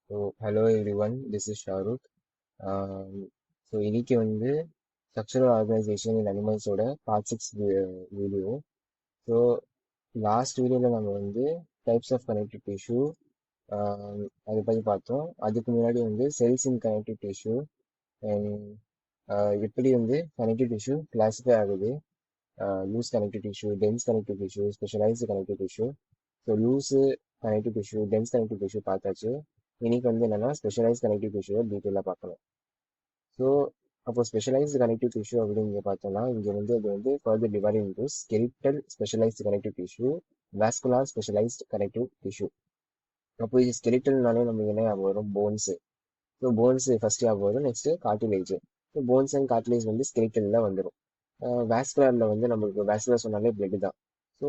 Hello everyone, this is Shahrukh. இன்னைக்கு வந்து structural organisation இன் அனிமல்ஸோட part 6 video. So last வீடியோவில் நம்ம வந்து டைப்ஸ் ஆஃப் கனெக்டிவ் டிஷ்யூ அதை பற்றி பார்த்தோம். அதுக்கு முன்னாடி வந்து cells in connective tissue and எப்படி வந்து கனெக்டிவ் டிஷ்யூ கிளாஸிஃபை ஆகுது, loose connective tissue, dense connective tissue, specialised connective tissue. So loose connective tissue, dense connective tissue பார்த்தாச்சு. இன்னைக்கு வந்து என்னன்னா ஸ்பெஷலைஸ் கனெக்டிவ் டிஷ்யூவை டீட்டெயிலாக பார்க்கணும். ஸோ அப்போ ஸ்பெஷலைஸ்டு கனெக்டிவ் டிஷ்யூ அப்படின்னு பார்த்தோம்னா இங்கே வந்து அது வந்து further divide into skeletal specialised connective tissue, vascular specialised connective tissue. அப்போ இது ஸ்கெலிட்டல்னாலே நமக்கு என்ன ஞாபகம் வரும்? போன்ஸு. ஸோ போன்ஸ் ஃபர்ஸ்ட் ஞாபகம் வரும், next cartilage. So bones and cartilage வந்து ஸ்கெலிட்டலில் வந்துடும். வாஸ்குலரில் வந்து நம்மளுக்கு வாஸ்குலர் சொன்னாலே பிளட் தான். ஸோ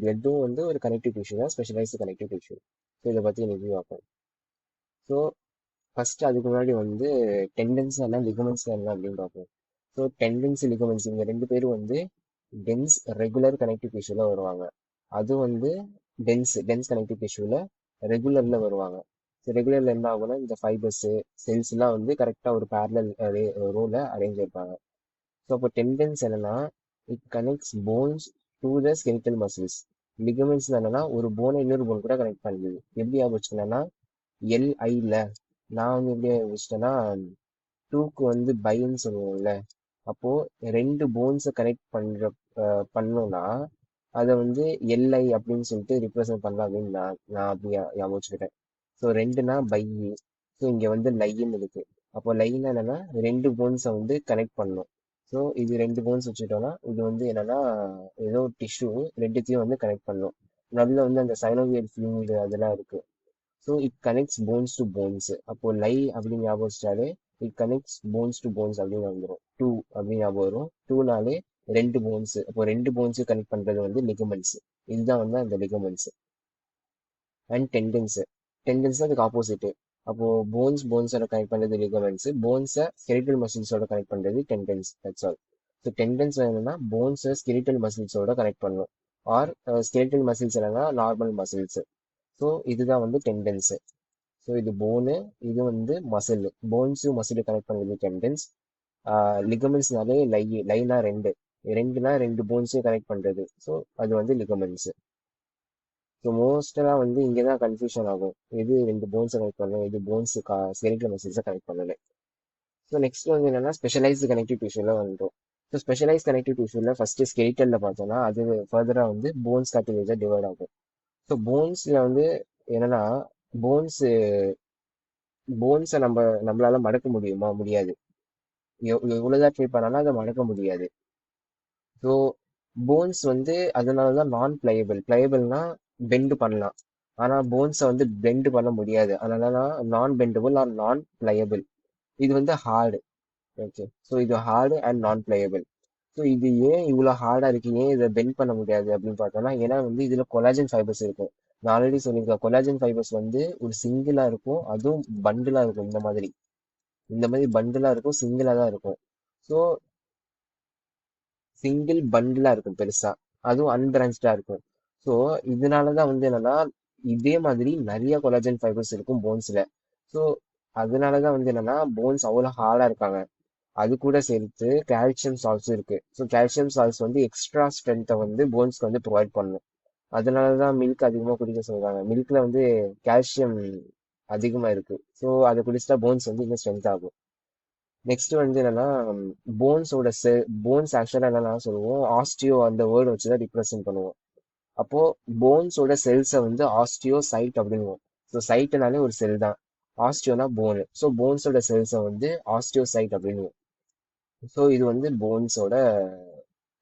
பிளட்டும் வந்து ஒரு கனெக்டிவ் டிஷ்யூ தான், ஸ்பெஷலைஸ்டு கனெக்டிவ் டிஷ்யூ. ஸோ இதை பற்றி இன்னைக்கு பார்ப்போம். ஸோ ஃபர்ஸ்ட் அதுக்கு முன்னாடி வந்து டெண்டன்ஸ் என்ன, லிகமெண்ட்ஸ் என்ன அப்படின்னு பார்ப்போம். ஸோ டெண்டன்ஸ், லிகமெண்ட்ஸ் இங்க ரெண்டு பேரும் வந்து டென்ஸ் ரெகுலர் கனெக்டிவ் டிஷ்யூல வருவாங்க. அது வந்து டென்ஸ் கனெக்டிவ் டிஷ்யூல ரெகுலர்ல வருவாங்க. ஸோ ரெகுலர்ல என்ன ஆகும்னா இந்த ஃபைபர்ஸ் செல்ஸ் எல்லாம் வந்து கரெக்டா ஒரு பேரலல் ரோல அரேஞ்ச் இருப்பாங்க. ஸோ அப்போ டெண்டன்ஸ் என்னன்னா it connects bones to the skeletal muscles. Ligaments என்னன்னா ஒரு போனை இன்னொரு போன் கூட கனெக்ட் பண்ணுது. எப்படி ஆச்சுன்னா எல்ஐல நான் வந்து எப்படி வச்சுட்டேன்னா டூக்கு வந்து பைன்னு சொல்லுவோம்ல. அப்போ ரெண்டு போன்ஸை கனெக்ட் பண்ணோம்னா அதை வந்து எல்ஐ அப்படின்னு சொல்லிட்டு ரிப்ரசென்ட் பண்ணலாம் அப்படின்னு நான் அப்படி ஞாபகம் வச்சுக்கிட்டேன். So ரெண்டுனா by. ஸோ இங்க வந்து லைன்னு இருக்கு. அப்போ லைன்னா என்னன்னா ரெண்டு போன்ஸை வந்து கனெக்ட் பண்ணணும். ஸோ இது ரெண்டு போன்ஸ் வச்சுட்டோம்னா இது வந்து என்னன்னா ஏதோ டிஷ்யூ ரெண்டுத்தையும் வந்து கனெக்ட் பண்ணணும். நடுவில் வந்து அந்த சைனோவியல் ஃபிளூயிட் அதெல்லாம் இருக்கு. So it connects bones to bones. அப்போ லை அப்படின்னு ஞாபகம் வச்சிட்டாலே it connects bones to bones அப்படின்னு வந்துடும். டூ அப்படின்னு ஞாபகம் வரும். டூனாலே ரெண்டு போன்ஸ். அப்போ ரெண்டு போன்ஸ் கனெக்ட் பண்றது வந்து லிகமெண்ட்ஸ். இதுதான் வந்து அந்த லிகமெண்ட்ஸ். அண்ட் டெண்டன்ஸ், டெண்டன்ஸ் அதுக்கு ஆப்போசிட். அப்போ போன்ஸோட கனெக்ட் பண்றது லிகமெண்ட்ஸ், போன்ஸை ஸ்கெலிட்டல் மசில்ஸோட கனெக்ட் பண்றது tendons. That's all. So tendons என்னன்னா போன்ஸை ஸ்கெலிட்டல் மசில்ஸோட கனெக்ட் பண்ணும். ஆர் ஸ்கெலிட்டல் மசில்ஸ் என்னன்னா நார்மல் மசில்ஸ். ஸோ இதுதான் வந்து டெண்டன்ஸ். ஸோ இது போனு, இது வந்து மசில். போன்ஸு மசில் கனெக்ட் பண்ணுறது டெண்டன்ஸ். லிகமெண்ட்ஸ்னாலே லைனா ரெண்டுனா ரெண்டு போன்ஸையும் கனெக்ட் பண்றது. ஸோ அது வந்து லிகமெண்ட்ஸ். ஸோ மோஸ்டெல்லாம் வந்து இங்கே தான் கன்ஃபியூஷன் ஆகும், எது ரெண்டு போன்ஸை கனெக்ட் பண்ணணும், எது போன்ஸ் ஸ்கெலிட்டல் மசில்ஸை கனெக்ட் பண்ணல. ஸோ நெக்ஸ்ட் வந்து என்னன்னா ஸ்பெஷலைஸ்டு கனெக்டிவ் டிஷ்யூல வந்துடும். ஸோ ஸ்பெஷலைஸ் கனெக்டிவ் டிஷ்யூல ஃபர்ஸ்ட் ஸ்கெலிட்டல்ல பார்த்தோம்னா அது ஃபர்தரா வந்து போன்ஸ் கார்டிலேஜா டிவைட் ஆகும். ஸோ போன்ஸ்ல வந்து என்னன்னா போன்ஸ் போன்ஸை நம்மளால மடக்க முடியுமா? முடியாது. எவ்வளவுதான் ட்ரை பண்ணாலும் அதை மடக்க முடியாது. ஸோ போன்ஸ் வந்து அதனாலதான் நான் பிளையபிள். பிளையபிள்னா பெண்ட் பண்ணலாம், ஆனா போன்ஸை வந்து பெண்ட் பண்ண முடியாது. அதனால நான் பெண்டபிள் ஆர் நான் பிளையபிள். இது வந்து ஹார்டு. ஓகே, ஸோ இது ஹார்டு அண்ட் நான் பிளையபிள். ஸோ இது ஏன் இவ்வளோ ஹார்டா இருக்கு, ஏன் இதை பெண்ட் பண்ண முடியாது அப்படின்னு பார்த்தோம்னா ஏன்னா வந்து இதுல கொலாஜன் ஃபைபர்ஸ் இருக்கும். நான் ஆல்ரெடி சொல்லியிருக்கேன், கொலாஜன் ஃபைபர்ஸ் வந்து ஒரு சிங்கிளா இருக்கும், அதுவும் பண்டிலா இருக்கும். இந்த மாதிரி பண்டிலா இருக்கும், சிங்கிளா தான் இருக்கும். ஸோ சிங்கிள் பண்டிலா இருக்கும் பெருசா, அதுவும் அன்பிரான்ச்சா இருக்கும். ஸோ இதனாலதான் வந்து என்னன்னா இதே மாதிரி நிறைய கொலாஜன் ஃபைபர்ஸ் இருக்கும் போன்ஸ்ல. ஸோ அதனாலதான் வந்து என்னன்னா போன்ஸ் அவ்வளோ ஹார்டா இருக்காங்க. அது கூட சேர்த்து கால்சியம் சால்ட்ஸும் இருக்கு. ஸோ கால்சியம் சால்ட்ஸ் வந்து எக்ஸ்ட்ரா ஸ்ட்ரென்த்தை வந்து போன்ஸ்க்கு வந்து ப்ரொவைட் பண்ணும். அதனாலதான் மில்க் அதிகமா குடிக்க சொல்றாங்க. மில்க்ல வந்து கால்சியம் அதிகமா இருக்கு. ஸோ அதை குடிச்சிட்டா போன்ஸ் வந்து இன்னும் ஸ்ட்ரென்த் ஆகும். நெக்ஸ்ட் வந்து என்னன்னா போன்ஸோட போன்ஸ் ஆக்சுவலா என்னன்னா சொல்லுவோம் ஆஸ்டியோ அந்த வேர்டு வச்சுதான் ரிப்ரசென்ட் பண்ணுவோம். அப்போ போன்ஸோட செல்ஸை வந்து ஆஸ்டியோ சைட் அப்படின்னுவோம். ஸோ சைட்னாலே ஒரு செல் தான், ஆஸ்டியோனா போனு. ஸோ போன்ஸோட செல்ஸை வந்து ஆஸ்டியோ சைட் அப்படின்னுவோம். ஸோ இது வந்து போன்ஸோட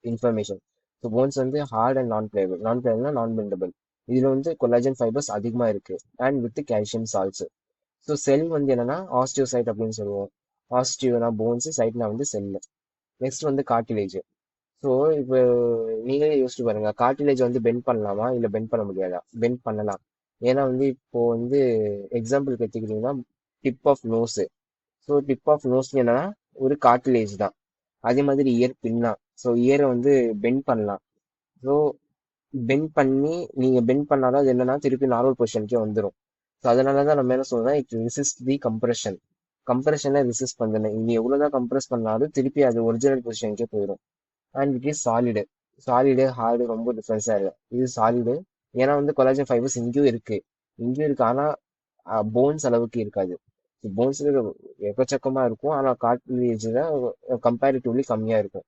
இன்ஃபர்மேஷன். ஸோ போன்ஸ் வந்து ஹார்ட் அண்ட் நான் பிளேபிள். நான் பிளேபிள்னா நான் பெண்டபிள். இதுல வந்து கொலாஜன் ஃபைபர்ஸ் அதிகமா இருக்கு and with calcium salts. So cell வந்து என்னன்னா ஆஸ்டியோ சைட் அப்படின்னு சொல்லுவோம். ஆஸ்டியோனா போன்ஸ், சைட்னா வந்து செல்லு. நெக்ஸ்ட் வந்து கார்டிலேஜ். ஸோ இப்போ நீங்களே யோசிச்சு பாருங்க, கார்டிலேஜ் வந்து பெண்ட் பண்ணலாமா இல்லை பெண்ட் பண்ண முடியாதா? பெண்ட் பண்ணலாம். ஏன்னா வந்து இப்போ வந்து எக்ஸாம்பிளுக்கு எடுத்துக்கிட்டீங்கன்னா tip of nose. So tip of nose என்னன்னா ஒரு கார்டிலேஜ் தான். அதே மாதிரி இயர் பின்னா. ஸோ இயரை வந்து பெண்ட் பண்ணலாம். ஸோ பெண்ட் பண்ணி நீங்க பெண்ட் பண்ணாலும் அது என்னன்னா திருப்பி நார்மல் பொசிஷனுக்கே வந்துடும். ஸோ அதனால தான் நம்ம என்ன சொல்றோம், இட் ரெசிஸ்ட் தி கம்ப்ரெஷன். கம்ப்ரெஷனை ரெசிஸ்ட் பண்ணல, நீ எவ்வளவுதான் கம்ப்ரெஸ் பண்ணாலும் திருப்பி அது ஒரிஜினல் பொசிஷனுக்கே போயிடும். And it is solid. Solid hard ரொம்ப டிஃபரன்ஸா இருக்கு. இது சாலிடு. ஏன்னா வந்து கொலாஜன் ஃபைபர்ஸ் இங்கேயும் இருக்கு, இங்கேயும் இருக்கு, ஆனா போன்ஸ் அளவுக்கு இருக்காது. போன்ஸ்ல எக்கச்சக்கமா இருக்கும், ஆனா கார்ட்லேஜ்ல கம்பேரிட்டிவ்லி கம்மியா இருக்கும்.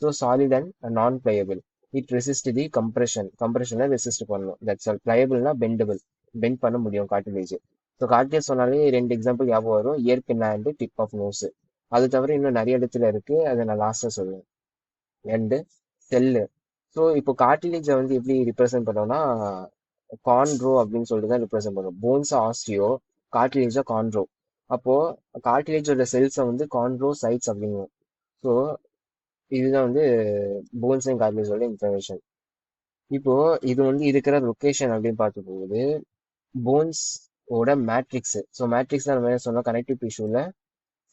So solid and non pliable. It resist the compression. கம்ப்ரெஷனை ரெசிஸ்ட் பண்ணணும். That's all. பிளையபிள்னா பெண்டபிள், பெண்ட் பண்ண முடியும் கார்டிலேஜ். ஸோ கார்டிலேஜ் சொன்னாலே ரெண்டு எக்ஸாம்பிள் ஞாபகம் வரும், ear pin and tip of nose. அது தவிர இன்னும் நிறைய இடத்துல இருக்கு, அதை நான் லாஸ்டா சொல்லுவேன். And cell. ஸோ இப்போ கார்டிலேஜை வந்து எப்படி ரிப்ரசென்ட் பண்ணோம்னா கான்ட்ரோ அப்படின்னு சொல்லிட்டு தான் ரிப்ரசென்ட் பண்ணும். போன்ஸ் ஆஸ்டியோ, கார்டிலேஜா கான்ட்ரோ. அப்போ கார்டிலேஜோட செல்ஸை வந்து கான்ட்ரோ சைட்ஸ் அப்படிங்கும். ஸோ இதுதான் வந்து போன்ஸ் அண்ட் கார்டிலேஜோட இன்ஃபர்மேஷன். இப்போ இது வந்து இருக்கிற லொக்கேஷன் அப்படின்னு பார்த்து போகுது போன்ஸ் ஓட மேட்ரிக்ஸ். ஸோ மேட்ரிக்ஸ் தான் நம்ம என்ன சொன்னோம், கனெக்டிவ் டிஷ்யூல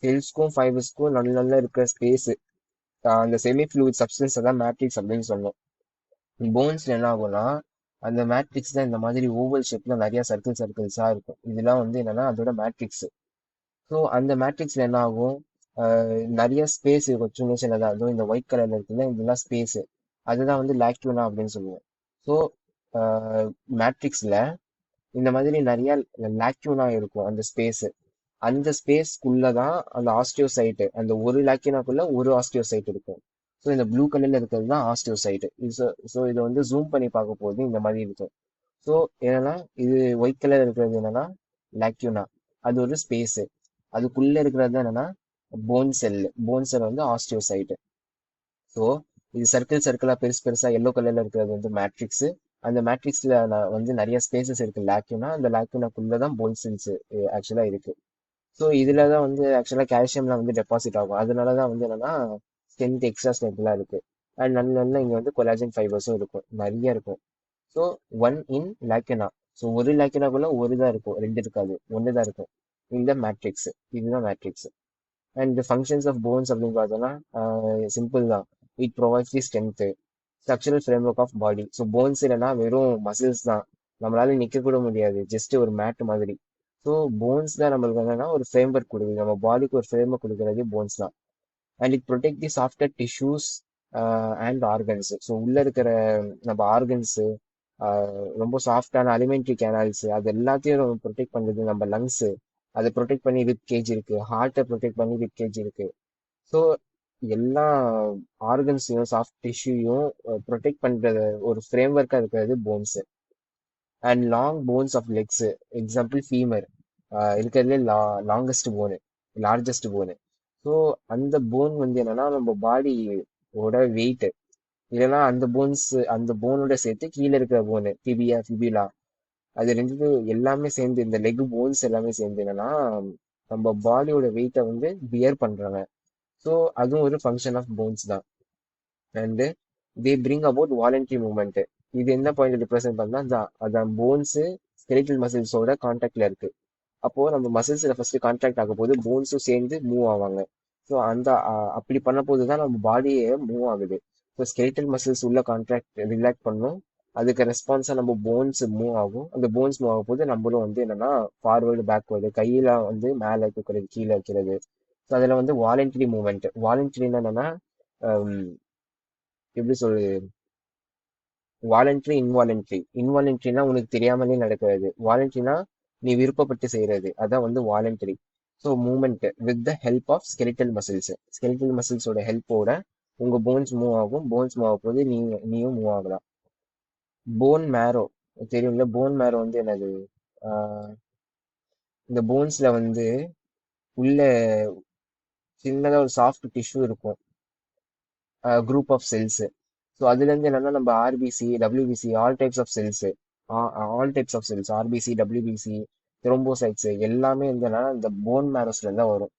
செல்ஸ்க்கும் ஃபைபர்ஸ்க்கும் நல்ல நல்ல இருக்கிற ஸ்பேஸ், அந்த செமி ஃப்ளூயிட் சப்ஸ்டன்ஸ் தான் மேட்ரிக்ஸ் அப்படின்னு சொன்னோம். போன்ஸ்ல என்ன ஆகும்னா அந்த மேட்ரிக்ஸ் தான் இந்த மாதிரி ஓவல் ஷேப்ல நிறைய சர்க்கிள்ஸா இருக்கும். இதெல்லாம் வந்து என்னன்னா அதோட மேட்ரிக்ஸ். ஸோ அந்த மேட்ரிக்ஸ்ல என்ன ஆகும், நிறைய ஸ்பேஸ் இருக்கும் சின்ன சின்னதா. அதுவும் இந்த ஒயிட் கலர்ல இருக்குல்ல, இதெல்லாம் ஸ்பேஸ். அதுதான் வந்து லாக்யூனா அப்படின்னு சொல்லுவோம். ஸோ மேட்ரிக்ஸ்ல இந்த மாதிரி நிறைய லாக்யூனா இருக்கும் அந்த ஸ்பேஸ். அந்த ஸ்பேஸ்க்குள்ளதான் அந்த ஆஸ்டியோசைட், அந்த ஒரு லாக்கினாக்குள்ள ஒரு ஆஸ்டியோசைட் இருக்கும். ஸோ இந்த ப்ளூ கலர்ல இருக்கிறது தான் ஆஸ்டியோசைட். ஸோ இதை வந்து ஜூம் பண்ணி பார்க்க போது இந்த மாதிரி இருக்கும். ஸோ என்னன்னா இது ஒயிட் கலர் இருக்கிறது என்னன்னா லாக்யூனா, அது ஒரு ஸ்பேஸ். அதுக்குள்ள இருக்கிறது என்னன்னா போன் செல். போன் செல் வந்து ஆஸ்டியோசைட். ஸோ இது சர்க்கிள் சர்க்கிளா பெருசு பெருசா எல்லோ கலர்ல இருக்கிறது வந்து மேட்ரிக்ஸ். அந்த மேட்ரிக்ஸ்ல வந்து நிறைய ஸ்பேசஸ் இருக்கு லாக்யூனா. அந்த லாக்யூனாக்குள்ளதான் போன் செல்ஸ் ஆக்சுவலா இருக்கு. ஸோ இதுல தான் வந்து ஆக்சுவலா கால்சியம்லாம் வந்து டெபாசிட் ஆகும். அதனால தான் வந்து என்னன்னா ஸ்ட்ரென்த், எக்ஸ்ட்ரா ஸ்ட்ரென்த்லாம் இருக்கு. அண்ட் நல்ல நல்ல இங்க வந்து கொலாஜன் ஃபைபர்ஸும் இருக்கும், நிறைய இருக்கும். So one in lacuna. So ஒரு லேக்கினாக்குள்ள ஒரு தான் இருக்கும், ரெண்டு இருக்காது, ஒன்று தான் இருக்கும். இந்த மேட்ரிக்ஸ், இதுதான் matrix. And functions of bones அப்படின்னு பார்த்தோம்னா சிம்பிள் தான். It provides the strength, structural framework of body. So bones இல்லைன்னா வெறும் மசில்ஸ் தான், நம்மளால நிக்க கூட முடியாது, ஜஸ்ட் ஒரு மேட் மாதிரி. ஸோ போன்ஸ் தான் நம்மளுக்கு என்னன்னா ஒரு ஃப்ரேம் ஒர்க் கொடுக்குது, நம்ம பாடிக்கு ஒரு ஃப்ரேம் ஒர்க் கொடுக்குறது போன்ஸ் தான். And it protect the software tissues and organs. So உள்ள இருக்கிற நம்ம ஆர்கன்ஸ், ரொம்ப சாஃப்டான அலிமெண்ட்ரி கேனால்ஸ், அது எல்லாத்தையும் ப்ரொடெக்ட் பண்றது. நம்ம லங்ஸ் அதை ப்ரொடெக்ட் பண்ணி ரிப் கேஜ் இருக்கு, ஹார்ட்டை ப்ரொடெக்ட் பண்ணி ரிப் கேஜ் இருக்கு. ஸோ எல்லா ஆர்கன்ஸையும் சாஃப்ட் டிஷ்யூயும் ப்ரொடெக்ட் பண்றது ஒரு ஃப்ரேம் ஒர்க்கா இருக்கிறது bones. And long bones of legs, example femur, இருக்கிறதுலே longest bone, largest bone. So அந்த போன் வந்து என்னன்னா நம்ம பாடியோட வெயிட். இல்லைன்னா அந்த போன்ஸ், அந்த போனோட சேர்த்து கீழே இருக்கிற போனு, டிபியா ஃபிபிலா, அது ரெண்டு எல்லாமே சேர்ந்து, இந்த லெக் போன்ஸ் எல்லாமே சேர்ந்து என்னன்னா நம்ம பாடியோட வெயிட்டை வந்து பியர் பண்றாங்க. ஸோ அதுவும் ஒரு ஃபங்க்ஷன் ஆஃப் போன்ஸ் தான். And they bring about voluntary movement. இது என்ன பாயிண்ட் ரிப்ரசென்ட் பண்ணா அதான் போன்ஸ் ஸ்கெலிட்டல் மசில்ஸோட கான்டாக்ட்ல இருக்கு. அப்போ நம்ம மசில்ஸ்ல ஃபர்ஸ்ட் கான்ட்ராக்ட் ஆகும் போது போன்ஸும் சேர்ந்து மூவ் ஆவாங்க. ஸோ அந்த அப்படி பண்ண போது தான் நம்ம பாடியே மூவ் ஆகுது. ஸோ ஸ்கெலிட்டல் மசில்ஸ் உள்ள கான்ட்ராக்ட் ரிலாக்ட் பண்ணும், அதுக்கு ரெஸ்பான்ஸா நம்ம போன்ஸ் மூவ் ஆகும். அந்த போன்ஸ் மூவ் ஆகும் போது நம்மளும் வந்து என்னன்னா ஃபார்வர்டு பேக்வேர்டு, கையில வந்து மேலே தூக்குறது, கீழே வைக்கிறது. ஸோ அதுல வந்து வாலண்டரி மூவ்மெண்ட். வாலண்டரினா என்னன்னா ஹம், எப்படி சொல்றது, வாலண்டரி இன்வாலண்டரி. இன்வாலண்டரினா உனக்கு தெரியாமலே நடக்கிறது, வாலண்டரினா நீ விருப்பப்பட்டு செய்யறது, அதான் வந்து voluntary. So movement with the help of skeletal muscles. Skeletal மசில்ஸோட ஹெல்ப்போட உங்க போன்ஸ் மூவ் ஆகும். போன்ஸ் மூவ் ஆகும் போது நீயும் மூவ் ஆகலாம். போன் மேரோ தெரியும்ல, போன் மேரோ வந்து என்னது, ஆஹ் இந்த போன்ஸ்ல வந்து உள்ள சின்னதா ஒரு சாஃப்ட் டிஷ்யூ இருக்கும், குரூப் ஆஃப் செல்ஸ். ஸோ அதுல இருந்து என்னன்னா நம்ம RBC, WBC, all types of cells, RBC, WBC, thrombocytes எல்லாமே வந்து என்னன்னா இந்த போன் மேரோஸ்ல இருந்தா வரும்.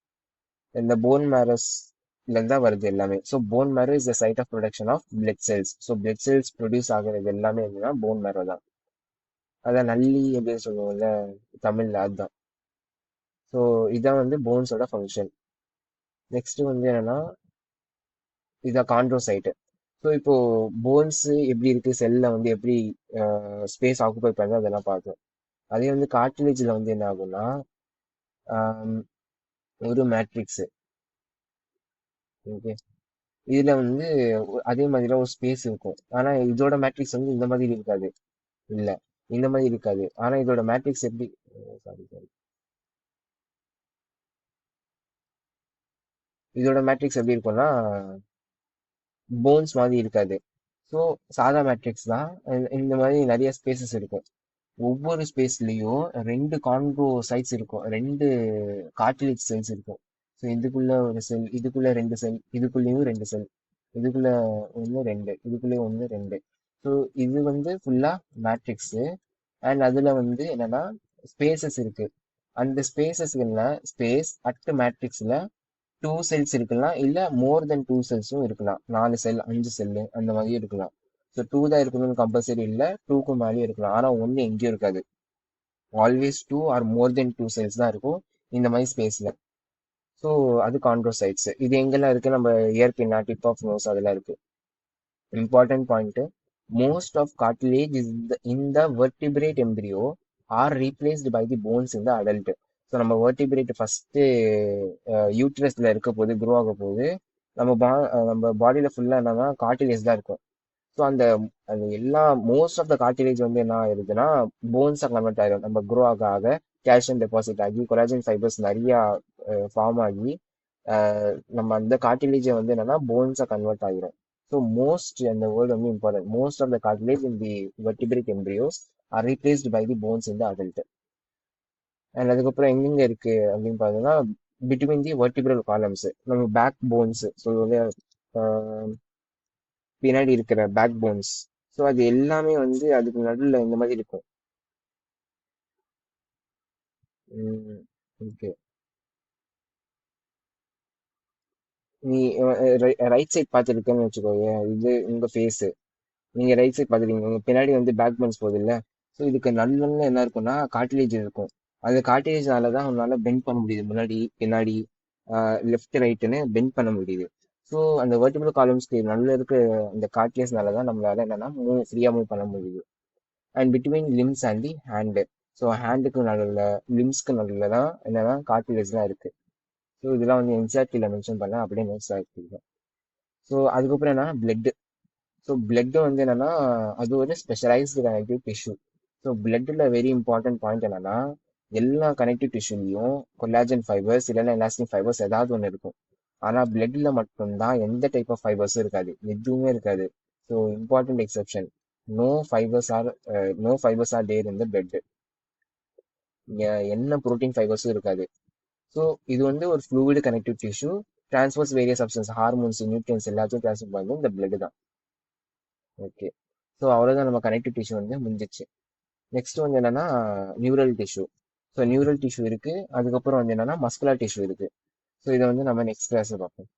இந்த போன் மேரோஸ்ல இருந்தா வருது எல்லாமே. So bone marrow is the site of production of blood cells. So blood cells produce ஆகுறது எல்லாமே என்னன்னா போன் மேரோ தான். அதான் நல்லி அப்படின்னு சொல்லுவோம்ல தமிழ்ல, அதுதான். ஸோ இதான் வந்து போன்ஸோட ஃபங்க்ஷன். நெக்ஸ்ட் வந்து என்னன்னா இதான் கான்ட்ரோசைட். ஸோ இப்போ போன்ஸ் எப்படி இருக்கு, செல்ல வந்து எப்படி ஸ்பேஸ் ஆக்குபை பண்ணுறது, அதெல்லாம் பார்த்தோம். அதே வந்து கார்டிலேஜ்ல வந்து என்ன ஆகும்னா ஒரு மேட்ரிக்ஸ். ஓகே, இதுல வந்து அதே மாதிரிலாம் ஒரு ஸ்பேஸ் இருக்கும். ஆனா இதோட மேட்ரிக்ஸ் வந்து இந்த மாதிரி இருக்காது. இல்ல, இந்த மாதிரி இருக்காது. ஆனா இதோட மேட்ரிக்ஸ் எப்படி, சாரி சாரி, இதோட மேட்ரிக்ஸ் எப்படி இருக்கும்னா போன்ஸ் மாதிரி இருக்காது. ஸோ சாதா மேட்ரிக்ஸ் தான். இந்த மாதிரி நிறைய ஸ்பேசஸ் இருக்கும். ஒவ்வொரு ஸ்பேஸ்லயும் ரெண்டு கான்கோ சைட்ஸ் இருக்கும், ரெண்டு கார்டிலேஜ் செல்ஸ் இருக்கும். ஸோ இதுக்குள்ள ஒரு செல், இதுக்குள்ள ரெண்டு செல், இதுக்குள்ளேயும் ரெண்டு செல், இதுக்குள்ள ஒன்று ரெண்டு, இதுக்குள்ளேயும் ஒன்று ரெண்டு. ஸோ இது வந்து ஃபுல்லா மேட்ரிக்ஸு. அண்ட் அதுல வந்து என்னன்னா ஸ்பேசஸ் இருக்கு. அந்த ஸ்பேசஸ்ல ஸ்பேஸ் அட் மேட்ரிக்ஸ்ல டூ செல்ஸ் இருக்கலாம், இல்ல மோர் தென் டூ செல்ஸும் இருக்கலாம். 4 செல், 5 செல்லு அந்த மாதிரியும் இருக்கலாம். ஸோ டூ தான் இருக்கணும்னு கம்பல்சரி இல்லை, டூக்கு மேலேயும் இருக்கலாம். ஆனா ஒன்று எங்கேயும் இருக்காது. Always do R more then two cells தான் இருக்கும் இந்த மாதிரி ஸ்பேஸ்ல. ஸோ அது கான்ட்ரோசைட்ஸ். இது எங்கெல்லாம் இருக்கு, நம்ம இயர் பின்னா, டிப் ஆஃப் நோஸ் அதெல்லாம் இருக்கு. Important point: most of cartilage is in the vertebrate embryo are replaced by the bones in the adult. So நம்ம vertebrate ஃபர்ஸ்ட் யூட்ரஸ்ல இருக்க போது, க்ரோ ஆக போது, நம்ம பாடியில ஃபுல்லா என்னன்னா கார்டிலேஜ் தான் இருக்கும். ஸோ அந்த அந்த எல்லா மோஸ்ட் ஆஃப் த கார்டிலேஜ் வந்து என்ன ஆயிருதுன்னா போன்ஸாக கன்வெர்ட் ஆயிரும். நம்ம க்ரோ ஆக ஆக கால்சியம் டெபாசிட் ஆகி கொலாஜன் ஃபைபர்ஸ் நிறைய ஃபார்ம் ஆகி நம்ம அந்த கார்டிலேஜை வந்து என்னன்னா போன்ஸாக கன்வெர்ட் ஆகிரும். ஸோ மோஸ்ட், அந்த வேர்ட் வந்து important, most of the cartilage in the vertebrate embryos are replaced by the bones in the adult. And அதுக்கப்புறம் எங்கெங்க இருக்கு அப்படின்னு பார்த்தீங்கன்னா பிட்வீன் தி வெர்டிபிரல் காலம்ஸ், நம்ம பேக் போன்ஸ், ஸோ பின்னாடி இருக்கிற பேக் போன்ஸ். ஸோ அது எல்லாமே வந்து அதுக்கு நடுவில் இந்த மாதிரி இருக்கும். ஓகே, நீ ரைட் சைட் பார்த்துருக்கேன்னு வச்சுக்கோங்க, இது உங்க ஃபேஸ். நீங்க ரைட் சைட் பார்த்துருக்கீங்க, உங்க பின்னாடி வந்து பேக் போன்ஸ் போகுது இல்ல. ஸோ இதுக்கு நல்ல என்ன இருக்கும்னா கார்டிலேஜ் இருக்கும். அந்த கார்டிலேஜ்னால தான் அவனால பெண்ட் பண்ண முடியுது, முன்னாடி பின்னாடி லெஃப்ட் ரைட்டுன்னு பெண்ட் பண்ண முடியுது. ஸோ அந்த வெர்டிபிள் காலம்ஸ்க்கு நல்ல இருக்க அந்த கார்டிலேஜ்னால தான் நம்மளால என்னன்னா ஃப்ரீயா மூவ் பண்ண முடியுது. And between limbs and the hand, so ஹேண்டுக்கு நடுவில், லிம்ஸ்க்கு நடுவில் தான் என்னன்னா கார்டிலேஜ்லாம் இருக்கு. ஸோ இதெல்லாம் வந்து என்சிஆர்டியில் மென்ஷன் பண்ண அப்படியே நோட்ஸ் ஆகிருக்கு. ஸோ அதுக்கப்புறம் என்னன்னா பிளட். ஸோ பிளட் வந்து என்னன்னா அது ஒரு ஸ்பெஷலைஸ்டு கனெக்டிவ் டிஷ்யூ. ஸோ பிளட்ல வெரி இம்பார்ட்டன்ட் பாயிண்ட் என்னன்னா எல்லா கனெக்டிவ் டிஷ்யூலையும் கொலாஜன் ஃபைபர்ஸ் இல்லைன்னா எலாஸ்டிக் ஃபைபர்ஸ் ஏதாவது ஒன்று இருக்கும். ஆனா பிளட்ல மட்டும்தான் எந்த டைப் ஆஃப் ஃபைபர்ஸும் இருக்காது, எதுவுமே இருக்காது. So important exception, no fibres are no fibres are there in the blood. என்ன ப்ரோட்டீன் ஃபைபர்ஸும் இருக்காது. ஸோ இது வந்து ஒரு fluid connective tissue, transfers various substance, hormones, nutrients எல்லாத்தையும் டிரான்ஸ்ஃபர் பண்ணுறது இந்த பிளட் தான். ஓகே, ஸோ அவ்வளோதான், நம்ம கனெக்டிவ் டிஷ்யூ வந்து முடிஞ்சிச்சு. நெக்ஸ்ட் வந்து என்னன்னா neural tissue. So neural tissue இருக்கு, அதுக்கப்புறம் வந்து என்னன்னா மஸ்குலர் டிஷ்யூ இருக்கு. ஸோ இதை வந்து நம்ம நெக்ஸ்ட் கிளாஸ்ல பார்ப்போம்.